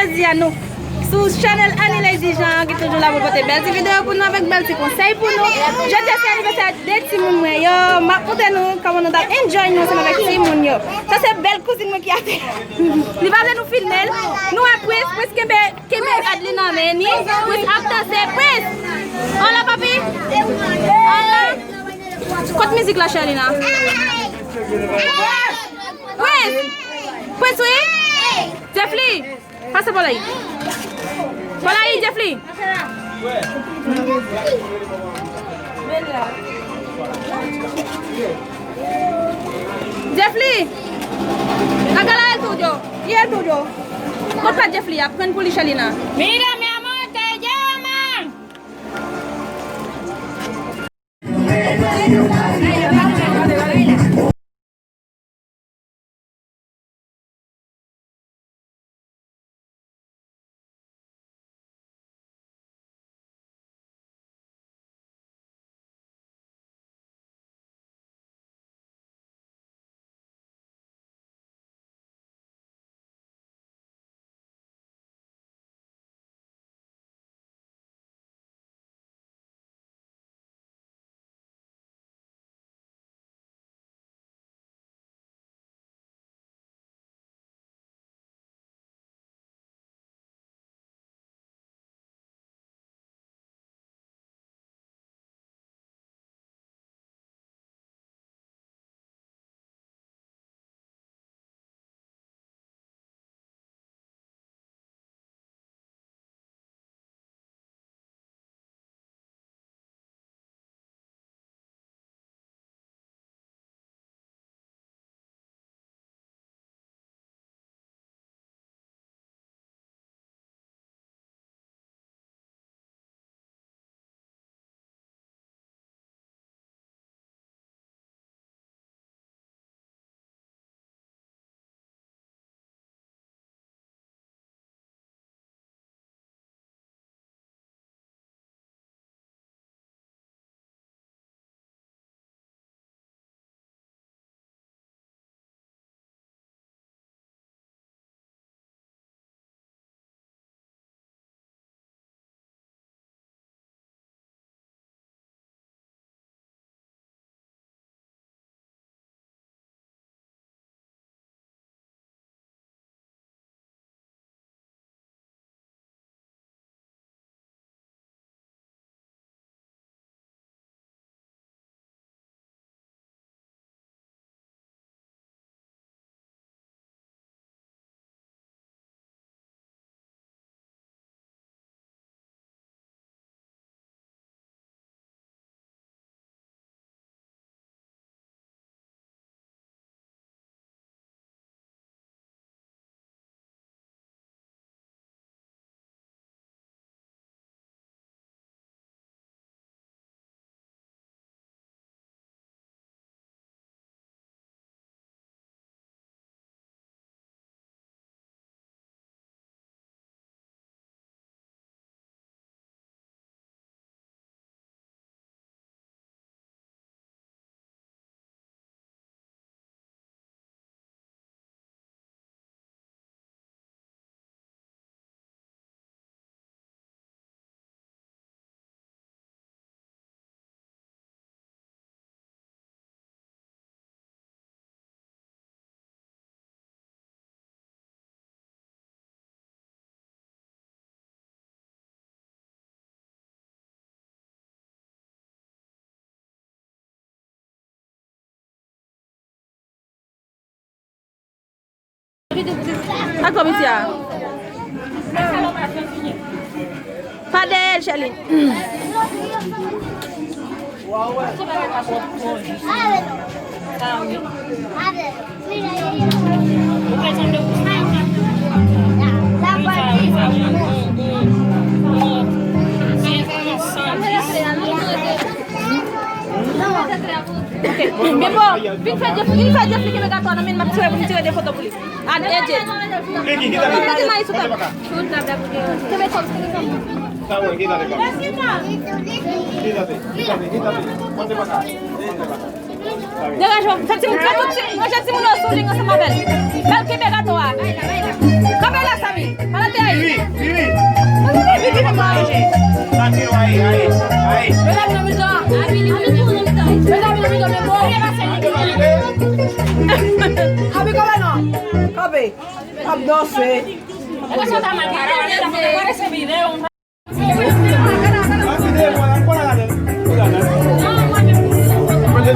jeudi à nous. Sur Channel Annie Lady Jean qui est toujours là pour porter belle vidéo pour nous avec belle conseils pour nous. Je dis c'est l'anniversaire des Timon yo, ma pour nous comment nous enjoy nous ensemble avec Timon yo. Ça c'est belle cousine qui a fait. Il va nous filmer. Nous après parce que Adeline mais ni with acteur c'est Prince. Hola papi. Hola. Quoi de musique là Charlina? Prince oui. Jeffrey. Passe par là. Voilà, Jeffrey. Jeffrey. Agala el tuyo. Y el tuyo. Corta Jeffrey, apren por Chalina. Mira, mi amor, te llaman. Ako siya. Padel, Charlene. Bien bon, vite fait Jeffrey qui me gâteau, on a mis ma petite pour tirer des photos pour lui. Ah, Edge. Dégage, faites-moi un sourire ensemble avec. Quel qui me gâteau? Comme là, Samy. Malade. Papi, a 12. Eso está mal caro, porque por ese video. Pode